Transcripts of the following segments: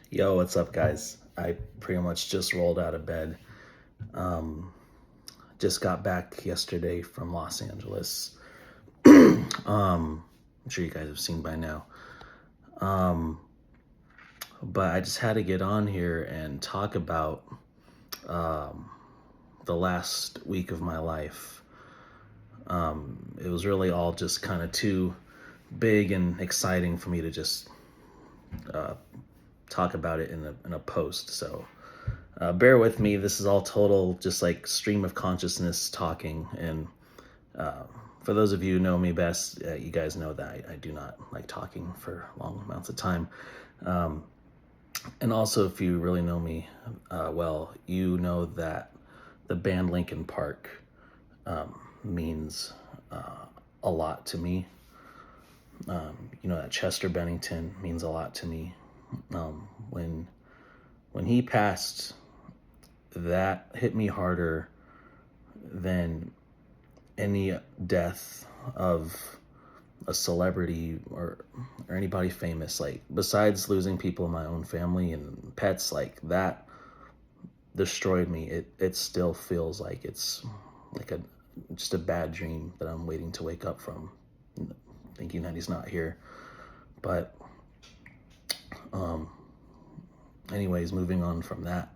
Yo, what's up, guys? I pretty much just rolled out of bed. Just got back yesterday from Los Angeles. I'm sure you guys have seen by now. Um, but I just had to get on here and talk about um, the last week of my life. It was really all just kind of too big and exciting for me to just uh, talk about it in a post. So bear with me. This is all total, just like stream of consciousness talking. And uh, for those of you who know me best, you guys know that I do not like talking for long amounts of time. Um, and also, if you really know me well, you know that the band Linkin Park means a lot to me. That Chester Bennington means a lot to me. When he passed, that hit me harder than any death of a celebrity or anybody famous. Like, besides losing people in my own family and pets, like that destroyed me. It still feels like it's like a just a bad dream that I'm waiting to wake up from, thinking that he's not here. But um anyways, moving on from that.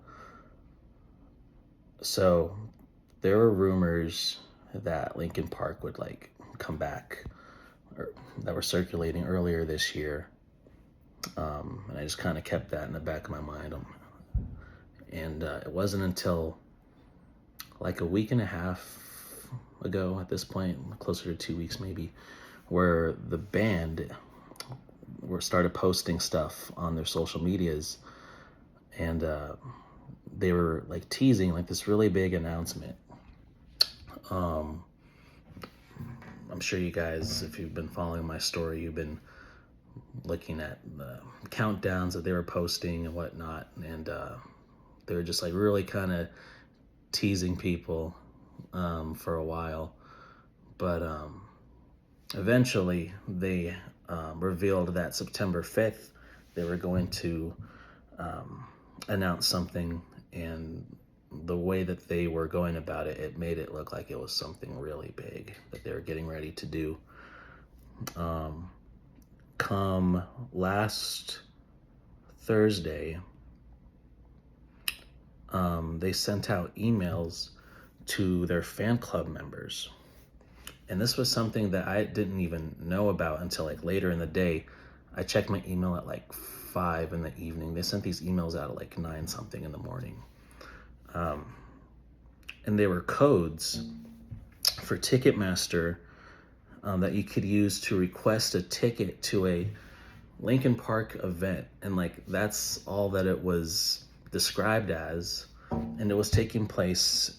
So there were rumors that Linkin Park would like come back, or that were circulating earlier this year. And I just kind of kept that in the back of my mind. And it wasn't until like a week and a half ago at this point, closer to 2 weeks maybe, where the band were started posting stuff on their social medias, and they were like teasing like this really big announcement. um I'm sure you guys, if you've been following my story, you've been looking at the countdowns that they were posting and whatnot, and they were just like really kind of teasing people for a while. But eventually they revealed that September 5th they were going to announce something, and the way that they were going about it, it made it look like it was something really big that they were getting ready to do. Come last Thursday, they sent out emails to their fan club members. And this was something that I didn't even know about until like later in the day. I checked my email at like 5 in the evening. They sent these emails out at like 9 something in the morning. And they were codes for Ticketmaster that you could use to request a ticket to a Linkin Park event. And like that's all that it was described as. And it was taking place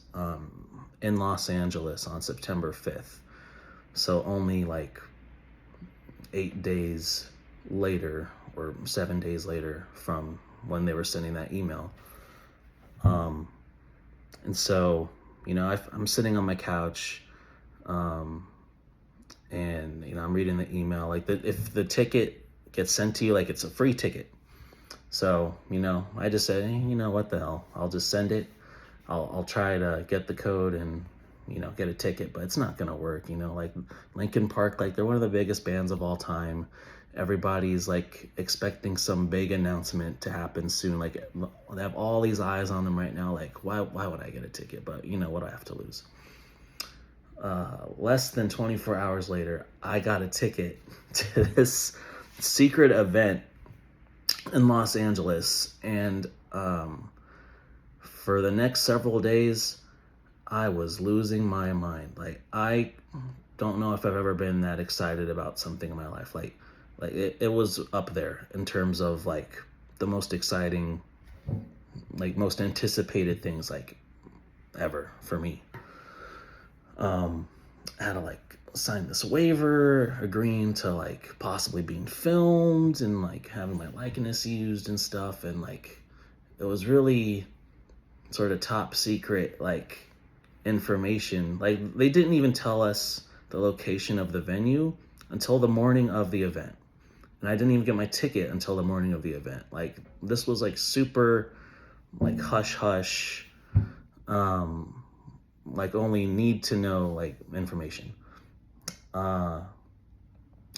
in Los Angeles on September 5th. So only like 8 days later or 7 days later from when they were sending that email. And so, I'm sitting on my couch, and I'm reading the email. Like, if the ticket gets sent to you, like it's a free ticket. So, I just said, hey, what the hell? I'll just send it. I'll try to get the code and get a ticket, but it's not gonna work. Like Linkin Park, like they're one of the biggest bands of all time. Everybody's like expecting some big announcement to happen soon. Like they have all these eyes on them right now. Like why would I get a ticket? But what do I have to lose? Less than 24 hours later, I got a ticket to this secret event in Los Angeles, and for the next several days I was losing my mind. Like, I don't know if I've ever been that excited about something in my life. Like it was up there in terms of like the most exciting, like most anticipated things like ever for me. I had to like sign this waiver agreeing to like possibly being filmed and like having my likeness used and stuff, and like it was really sort of top secret like information. Like they didn't even tell us the location of the venue until the morning of the event. and I didn't even get my ticket until the morning of the event. Like, this was like super, like, hush hush, like, only need to know, like, information.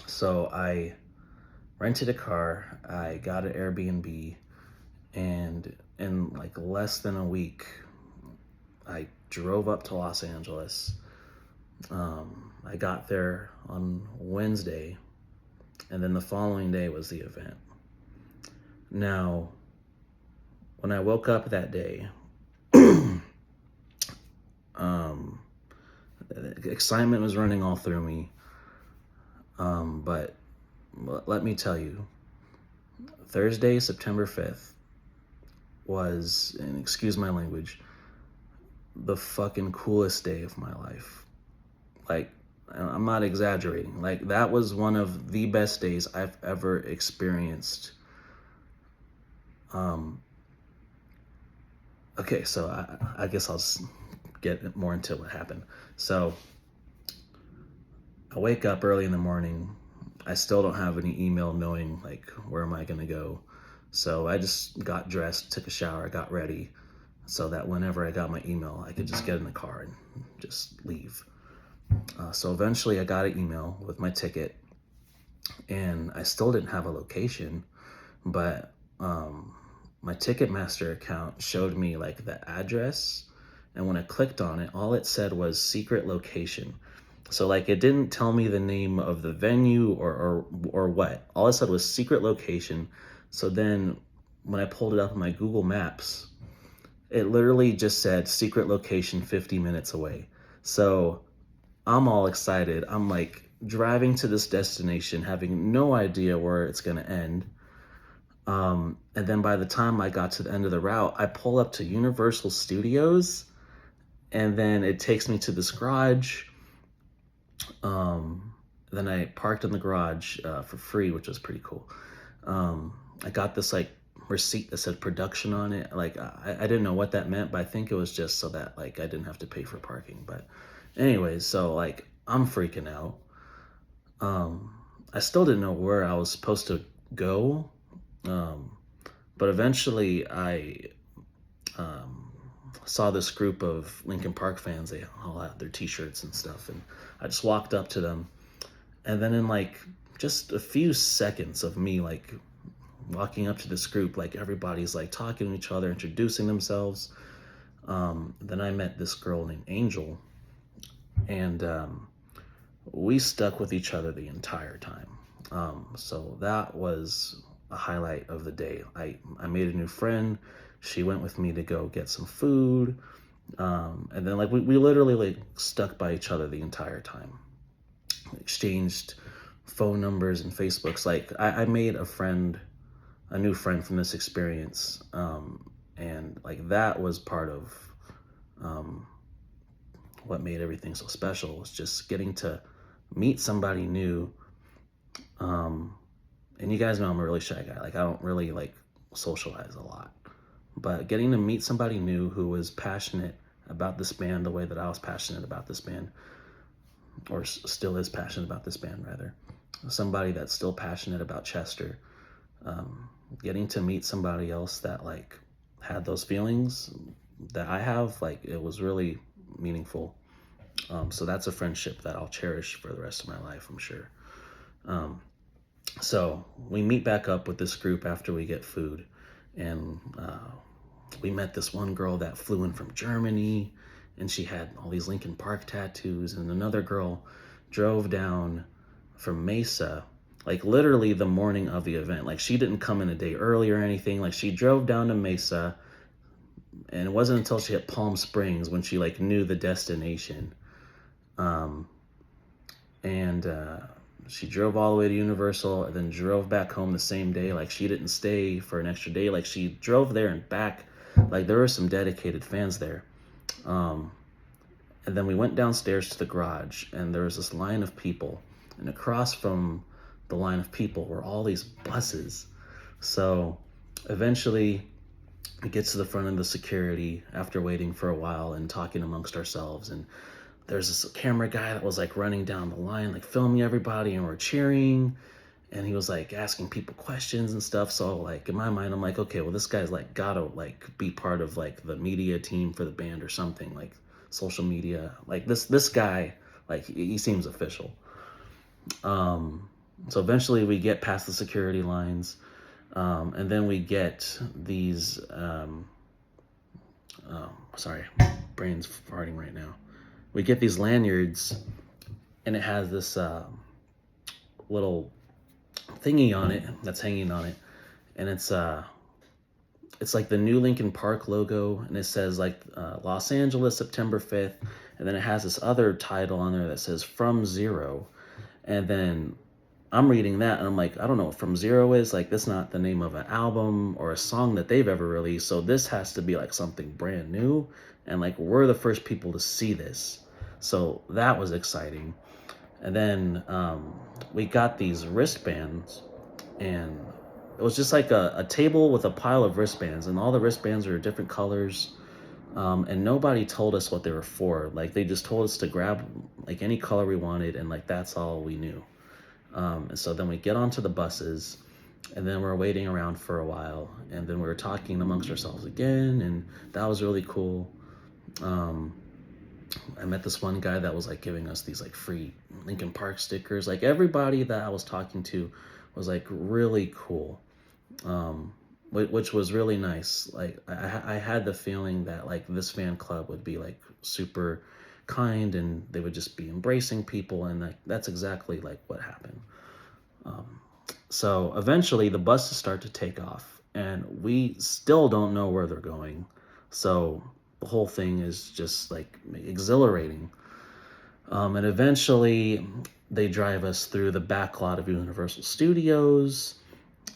So I rented a car, I got an Airbnb, and in like less than a week, I drove up to Los Angeles. I got there on Wednesday, and then the following day was the event. Now, when I woke up that day, excitement was running all through me. But let me tell you, Thursday, September 5th was, and excuse my language, the fucking coolest day of my life. Like, I'm not exaggerating. Like, that was one of the best days I've ever experienced. Okay, so I guess I'll just get more into what happened. So I wake up early in the morning. I still don't have any email knowing, like, where am I going to go. So I just got dressed, took a shower, got ready, so that whenever I got my email, I could just get in the car and just leave. So eventually I got an email with my ticket, and I still didn't have a location, but my Ticketmaster account showed me like the address, and when I clicked on it, all it said was secret location. So like, it didn't tell me the name of the venue or what. All it said was secret location. So then when I pulled it up on my Google Maps, it literally just said secret location 50 minutes away. So I'm all excited. I'm like driving to this destination, having no idea where it's going to end. And then by the time I got to the end of the route, I pull up to Universal Studios, and then it takes me to this garage. Then I parked in the garage for free, which was pretty cool. I got this like receipt that said production on it. Like, I didn't know what that meant, but I think it was just so that like I didn't have to pay for parking. But anyways, so like, I'm freaking out. I still didn't know where I was supposed to go. But eventually I saw this group of Linkin Park fans. They all had their t-shirts and stuff, and I just walked up to them, and then in like just a few seconds of me like walking up to this group, like everybody's like talking to each other, introducing themselves. Then I met this girl named Angel, and we stuck with each other the entire time. So that was a highlight of the day. I made a new friend. She went with me to go get some food. And then like we literally like stuck by each other the entire time. Exchanged phone numbers and Facebooks. Like, I made a new friend from this experience. And like, that was part of what made everything so special, was just getting to meet somebody new. And you guys know I'm a really shy guy. Like, I don't really like socialize a lot, but getting to meet somebody new who was passionate about this band the way that I was passionate about this band, or still is passionate about this band rather, somebody that's still passionate about Chester, getting to meet somebody else that like had those feelings that I have, like, it was really meaningful. So that's a friendship that I'll cherish for the rest of my life, I'm sure. So we meet back up with this group after we get food, and we met this one girl that flew in from Germany, and she had all these Linkin Park tattoos, and another girl drove down from Mesa, like literally the morning of the event. Like, she didn't come in a day early or anything. Like, she drove down to Mesa, and it wasn't until she hit Palm Springs when she like knew the destination. She drove all the way to Universal and then drove back home the same day. Like, she didn't stay for an extra day. Like, she drove there and back. Like, there were some dedicated fans there. And then we went downstairs to the garage, and there was this line of people, and across from the line of people were all these buses. So eventually we get to the front of the security after waiting for a while and talking amongst ourselves, and there's this camera guy that was like running down the line, like filming everybody, and we're cheering. and he was like asking people questions and stuff. So like in my mind, I'm like, okay, well this guy's like gotta like be part of like the media team for the band or something, like social media. Like this guy, like he seems official. So eventually we get past the security lines, and then we get these. Sorry, brain's farting right now. We get these lanyards, and it has this little thingy on it that's hanging on it, and it's like the new Linkin Park logo, and it says like Los Angeles, September 5th, and then it has this other title on there that says From Zero, and then I'm reading that and I'm like, I don't know what From Zero is. Like, that's not the name of an album or a song that they've ever released. So this has to be like something brand new. And like, we're the first people to see this. So that was exciting. And then we got these wristbands, and it was just like a table with a pile of wristbands, and all the wristbands are different colors. And nobody told us what they were for. Like, they just told us to grab like any color we wanted, and like that's all we knew. And so then we get onto the buses, and then we're waiting around for a while, and then we were talking amongst ourselves again, and that was really cool. I met this one guy that was like giving us these like free Linkin Park stickers. Like, everybody that I was talking to was like really cool, which was really nice. Like, I had the feeling that like this fan club would be like super kind, and they would just be embracing people, and that's exactly like what happened. So eventually the buses start to take off, and we still don't know where they're going. So the whole thing is just like exhilarating. And eventually they drive us through the back lot of Universal Studios.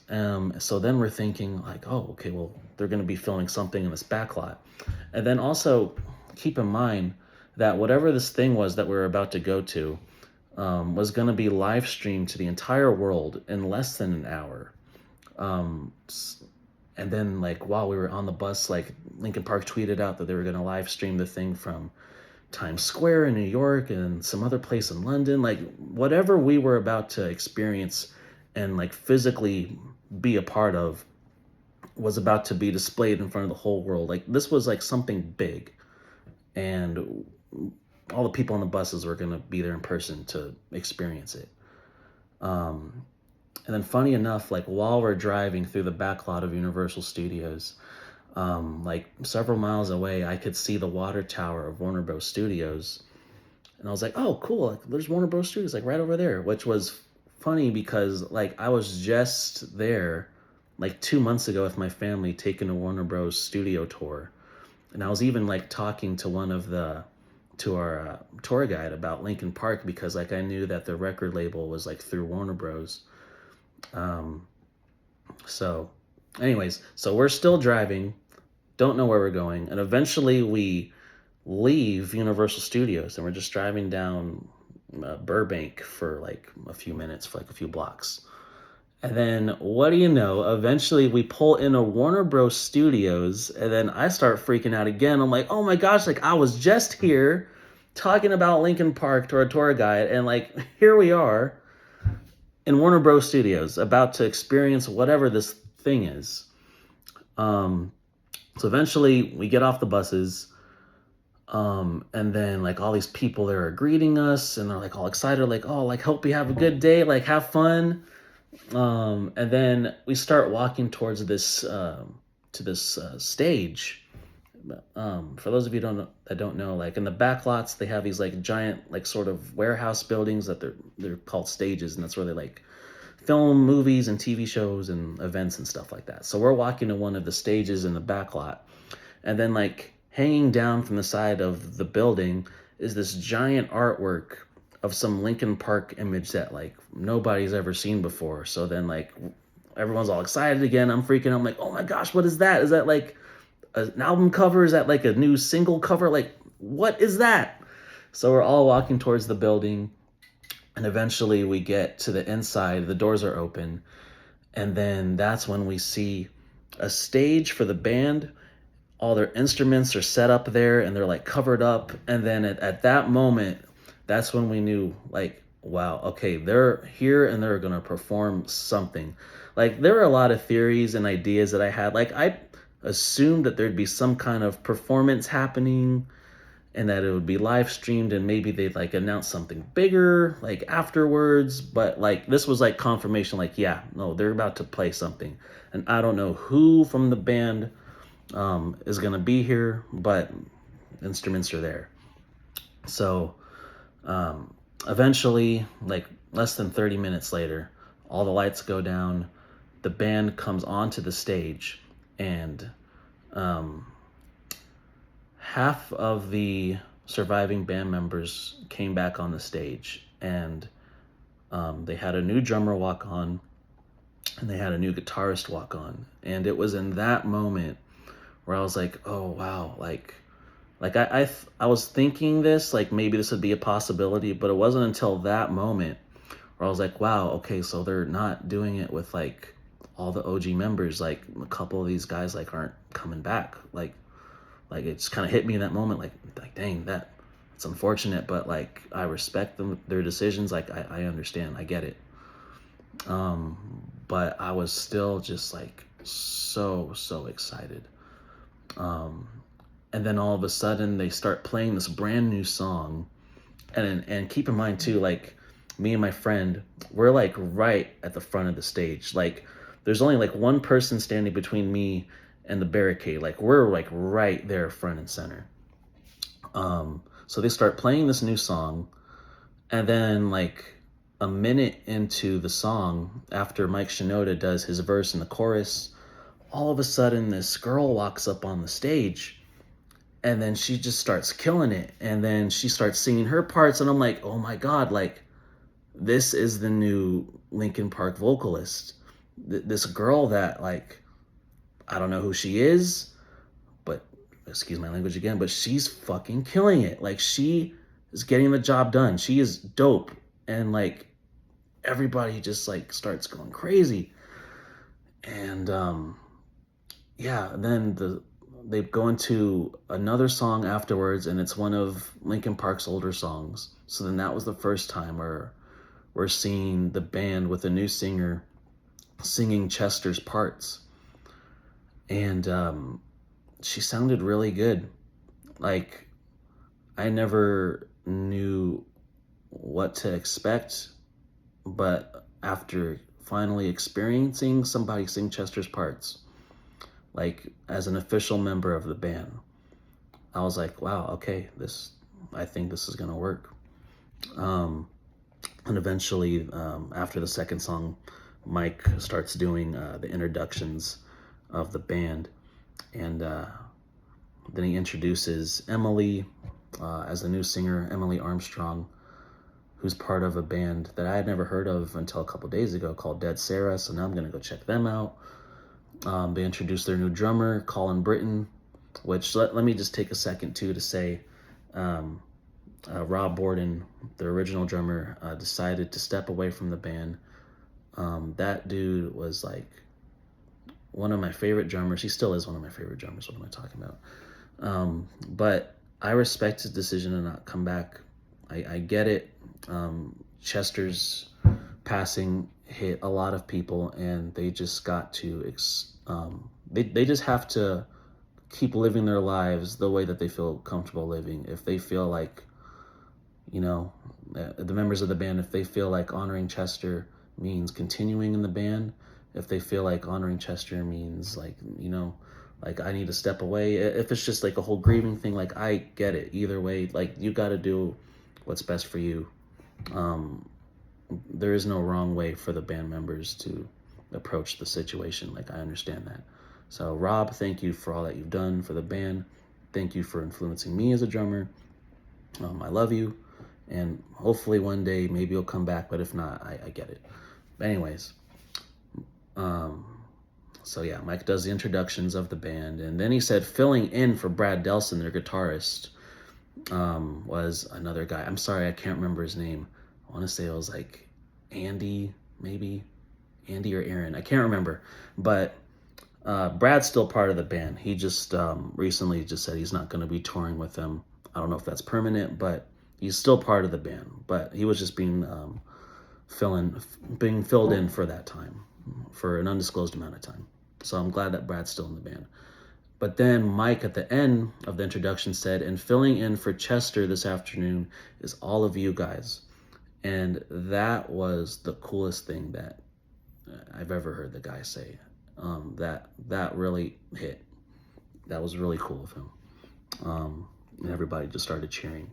So then we're thinking like, oh, okay, well, they're going to be filming something in this back lot. And then also keep in mind that whatever this thing was that we were about to go to was going to be live streamed to the entire world in less than an hour. And then like while we were on the bus, like Linkin Park tweeted out that they were going to live stream the thing from Times Square in New York and some other place in London. Like, whatever we were about to experience and like physically be a part of was about to be displayed in front of the whole world. Like, this was like something big, and all the people on the buses were going to be there in person to experience it. And then funny enough, like while we're driving through the back lot of Universal Studios, like several miles away, I could see the water tower of Warner Bros. Studios. And I was like, oh, cool. Like, there's Warner Bros. Studios, like right over there, which was funny because like I was just there like 2 months ago with my family taking a Warner Bros. Studio tour. And I was even like talking to our tour guide about Linkin Park, because like I knew that the record label was like through Warner Bros. So anyways, so we're still driving, don't know where we're going, and eventually we leave Universal Studios, and we're just driving down Burbank for like a few minutes, for like a few blocks. And then what do you know, eventually we pull in a Warner Bros. Studios, and then I start freaking out again. I'm like, oh my gosh, like I was just here talking about Linkin Park to our tour guide, and like here we are in Warner Bros. Studios about to experience whatever this thing is. So eventually we get off the buses, and then like all these people there are greeting us, and they're like all excited, like, oh, like hope you have a good day, like have fun. And then we start walking towards this stage. For those of you that don't know, like in the back lots, they have these like giant like sort of warehouse buildings that they're called stages, and that's where they like film movies and TV shows and events and stuff like that. So we're walking to one of the stages in the back lot, and then like hanging down from the side of the building is this giant artwork of some Linkin Park image that like nobody's ever seen before. So then like everyone's all excited again. I'm freaking out. I'm like, oh my gosh, what is that? Is that like an album cover? Is that like a new single cover? Like, what is that? So we're all walking towards the building, and eventually we get to the inside. The doors are open, and then that's when we see a stage for the band. All their instruments are set up there, and they're like covered up. And then at that moment, that's when we knew like wow, okay, they're here and they're gonna perform something. Like there are a lot of theories and ideas that I had. Like I assumed that there'd be some kind of performance happening and that it would be live streamed and maybe they'd like announce something bigger like afterwards. But like this was like confirmation, like, yeah, no, they're about to play something. And I don't know who from the band is gonna be here, but instruments are there. So eventually, like less than 30 minutes later, all the lights go down, the band comes onto the stage, and um, half of the surviving band members came back on the stage, and they had a new drummer walk on, and they had a new guitarist walk on. And it was in that moment where I was like, oh wow, I was thinking this, like maybe this would be a possibility, but it wasn't until that moment where I was like, wow, okay, so they're not doing it with like all the OG members. Like a couple of these guys like aren't coming back. Like it just kind of hit me in that moment, like dang, it's unfortunate, but like I respect them, their decisions. Like I understand, I get it. But I was still just like so excited. And then all of a sudden they start playing this brand new song, and keep in mind too, like me and my friend, we're like right at the front of the stage. Like there's only like one person standing between me and the barricade. Like we're like right there front and center. So they start playing this new song, and then like a minute into the song, after Mike Shinoda does his verse in the chorus, all of a sudden this girl walks up on the stage, and then she just starts killing it, and then she starts singing her parts, and I'm like, oh my god, like this is the new Linkin Park vocalist. This girl that like I don't know who she is, but excuse my language again, but she's fucking killing it. Like she is getting the job done. She is dope. And like everybody just like starts going crazy. And yeah, then they go into another song afterwards, and it's one of Linkin Park's older songs. So then that was the first time where we're seeing the band with a new singer singing Chester's parts. And she sounded really good. Like I never knew what to expect, but after finally experiencing somebody sing Chester's parts, like as an official member of the band, I was like, wow, okay, I think this is gonna work. And eventually, after the second song, Mike starts doing the introductions of the band, and then he introduces Emily as the new singer, Emily Armstrong, who's part of a band that I had never heard of until a couple days ago called Dead Sarah. So now I'm gonna go check them out. They introduced their new drummer, Colin Britton, which let me just take a second too to say Rob Borden, the original drummer, decided to step away from the band. That dude was like one of my favorite drummers. He still is one of my favorite drummers. What am I talking about? But I respect his decision to not come back. I get it. Chester's passing hit a lot of people, and they just got to they just have to keep living their lives the way that they feel comfortable living. If they feel like, you know, the members of the band, if they feel like honoring Chester means continuing in the band, if they feel like honoring Chester means like, you know, like I need to step away, if it's just like a whole grieving thing, like I get it. Either way, like you got to do what's best for you. There is no wrong way for the band members to approach the situation. Like I understand that. So Rob, thank you for all that you've done for the band. Thank you for influencing me as a drummer. I love you, and hopefully one day maybe you'll come back, but if not, I get it. But anyways, so yeah, Mike does the introductions of the band, and then he said filling in for Brad Delson, their guitarist, was another guy. I'm sorry, I can't remember his name. I want to say it was like Andy, maybe Andy or Aaron. I can't remember, but Brad's still part of the band. He just recently just said he's not going to be touring with them. I don't know if that's permanent, but He's still part of the band, but he was just being filled in for that time, for an undisclosed amount of time. So I'm glad that Brad's still in the band. But then Mike at the end of the introduction said, and filling in for Chester this afternoon is all of you guys. And that was the coolest thing that I've ever heard the guy say. That really hit. That was really cool of him. And everybody just started cheering.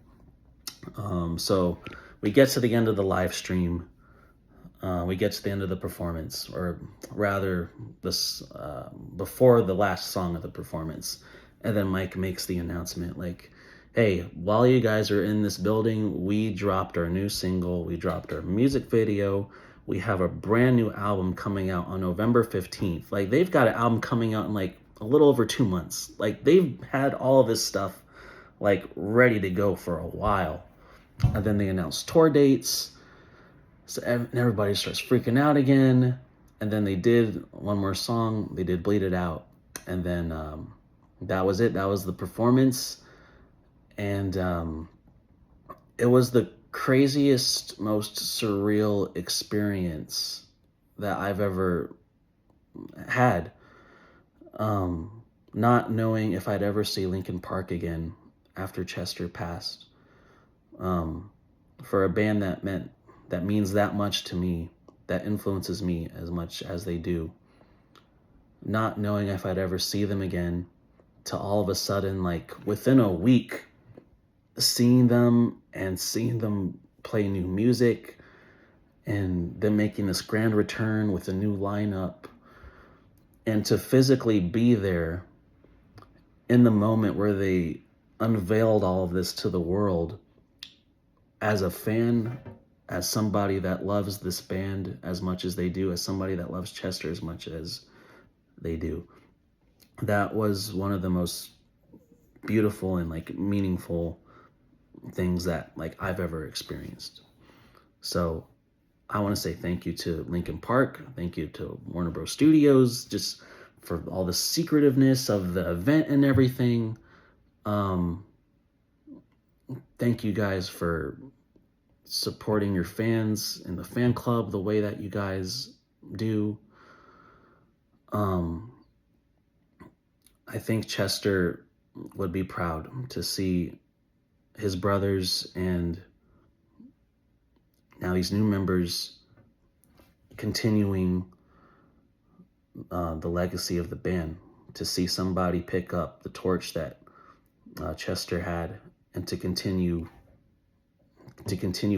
So we get to the end of the live stream. We get to the end of the performance, or rather, this before the last song of the performance, and then Mike makes the announcement like, "Hey, while you guys are in this building, we dropped our new single, we dropped our music video, we have a brand new album coming out on November 15th." Like, they've got an album coming out in like a little over 2 months. Like, they've had all of this stuff like ready to go for a while, and then they announced tour dates. So everybody starts freaking out again. And then they did one more song. They did Bleed It Out. And then that was it. That was the performance. And it was the craziest, most surreal experience that I've ever had. Not knowing if I'd ever see Linkin Park again after Chester passed. For a band that means that much to me, that influences me as much as they do. Not knowing if I'd ever see them again, to all of a sudden, like within a week, seeing them play new music and them making this grand return with a new lineup, and to physically be there in the moment where they unveiled all of this to the world, as a fan, as somebody that loves this band as much as they do, as somebody that loves Chester as much as they do. That was one of the most beautiful and like meaningful things that like I've ever experienced. So I want to say thank you to Linkin Park. Thank you to Warner Bros. Studios, just for all the secretiveness of the event and everything. Thank you guys for supporting your fans and the fan club the way that you guys do. I think Chester would be proud to see his brothers and now these new members continuing the legacy of the band, to see somebody pick up the torch that Chester had, and to continue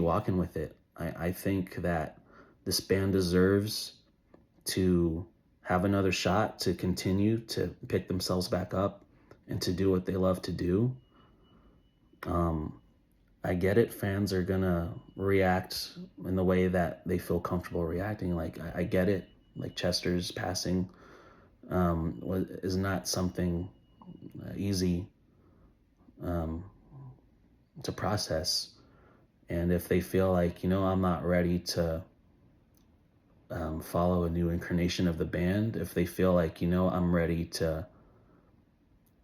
walking with it. I think that this band deserves to have another shot to continue to pick themselves back up and to do what they love to do. I get it. Fans are gonna react in the way that they feel comfortable reacting. Like, I get it. Like, Chester's passing is not something easy to process. And if they feel like, I'm not ready to follow a new incarnation of the band, if they feel like, I'm ready to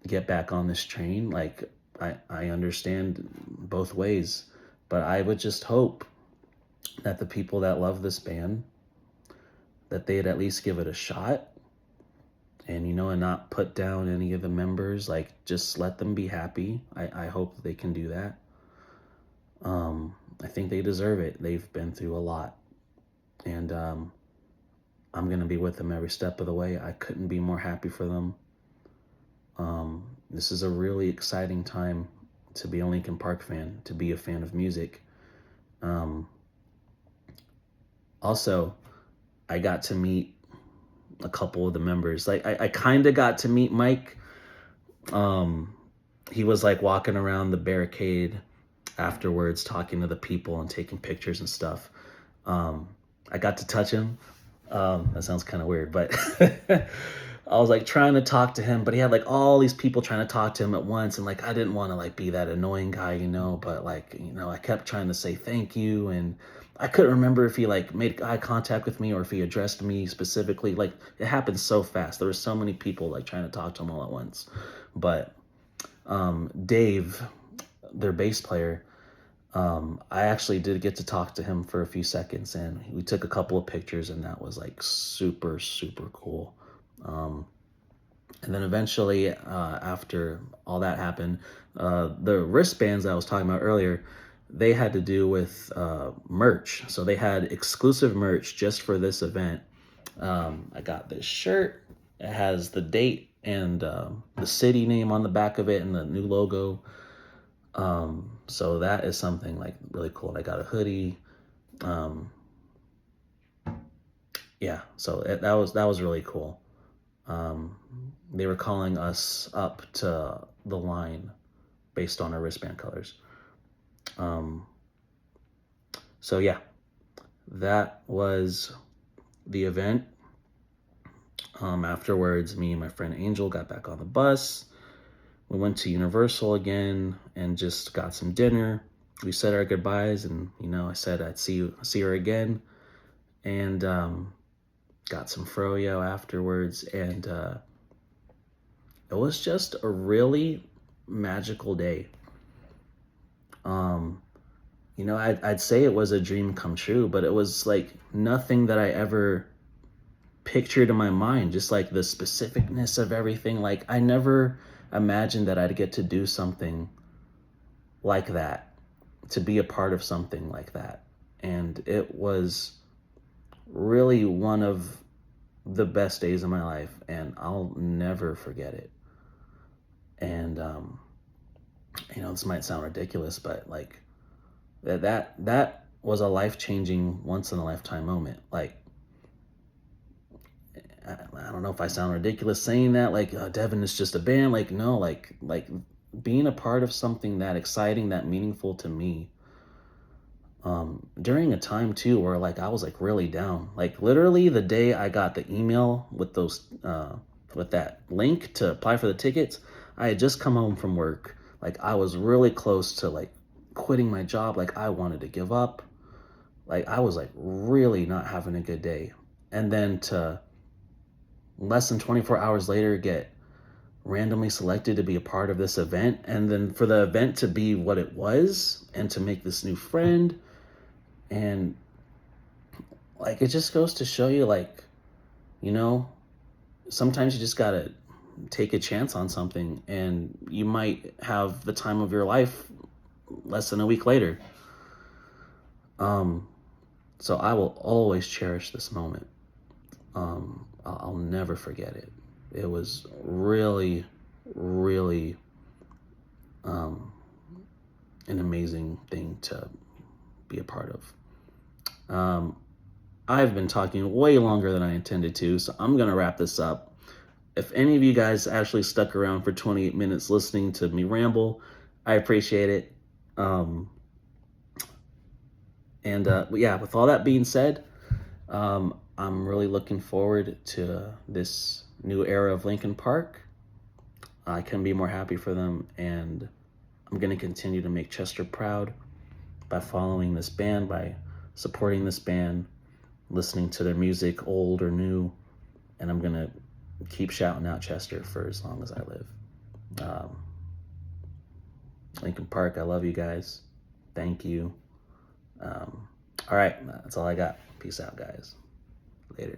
get back on this train, like, I understand both ways. But I would just hope that the people that love this band, that they'd at least give it a shot, and and not put down any of the members. Like, just let them be happy. I hope they can do that. I think they deserve it. They've been through a lot, and I'm gonna be with them every step of the way. I couldn't be more happy for them. This is a really exciting time to be a Linkin Park fan, to be a fan of music. Also, I got to meet a couple of the members. Like, I kind of got to meet Mike. He was like walking around the barricade afterwards, talking to the people and taking pictures and stuff. I got to touch him. That sounds kind of weird, but I was like trying to talk to him, but he had like all these people trying to talk to him at once, and like I didn't want to like be that annoying guy, but like, I kept trying to say thank you, and I couldn't remember if he like made eye contact with me or if he addressed me specifically. Like, it happened so fast. There were so many people like trying to talk to him all at once. But Dave, their bass player, I actually did get to talk to him for a few seconds, and we took a couple of pictures, and that was like super, super cool. Um, and then eventually, after all that happened, the wristbands I was talking about earlier, they had to do with merch. So they had exclusive merch just for this event. I got this shirt. It has the date and the city name on the back of it and the new logo. So that is something like really cool. I got a hoodie. Um, yeah, so that was really cool. Um, they were calling us up to the line based on our wristband colors. Um, so yeah, that was the event. Afterwards, me and my friend Angel got back on the bus. We went to Universal again and just got some dinner. We said our goodbyes, and I said I'd see her again, and got some froyo afterwards, and it was just a really magical day. Um, I'd say it was a dream come true, but it was like nothing that I ever pictured in my mind. Just like the specificness of everything. Like I never imagined that I'd get to do something like that, to be a part of something like that. And it was really one of the best days of my life, and I'll never forget it. And this might sound ridiculous, but like that was a life-changing, once in a lifetime moment. Like I don't know if I sound ridiculous saying that, like Devin is just a band. Like no, like being a part of something that exciting, that meaningful to me, during a time too where like I was like really down. Like literally the day I got the email with those with that link to apply for the tickets, I had just come home from work. Like I was really close to like quitting my job. Like I wanted to give up. Like I was like really not having a good day. And then to less than 24 hours later get randomly selected to be a part of this event, and then for the event to be what it was and to make this new friend, and like it just goes to show you, like, you know sometimes you just gotta take a chance on something, and you might have the time of your life less than a week later. um so I will always cherish this moment. I'll never forget it. It was really, really um an amazing thing to be a part of. I've been talking way longer than I intended to, so I'm going to wrap this up. If any of you guys actually stuck around for 28 minutes listening to me ramble, I appreciate it. Um, and yeah, with all that being said, I'm really looking forward to this new era of Linkin Park. I couldn't be more happy for them, and I'm going to continue to make Chester proud by following this band, by supporting this band, listening to their music, old or new, and I'm gonna keep shouting out Chester for as long as I live. Um, Linkin Park, I love you guys. Thank you. All right, that's all I got. Peace out, guys. Later.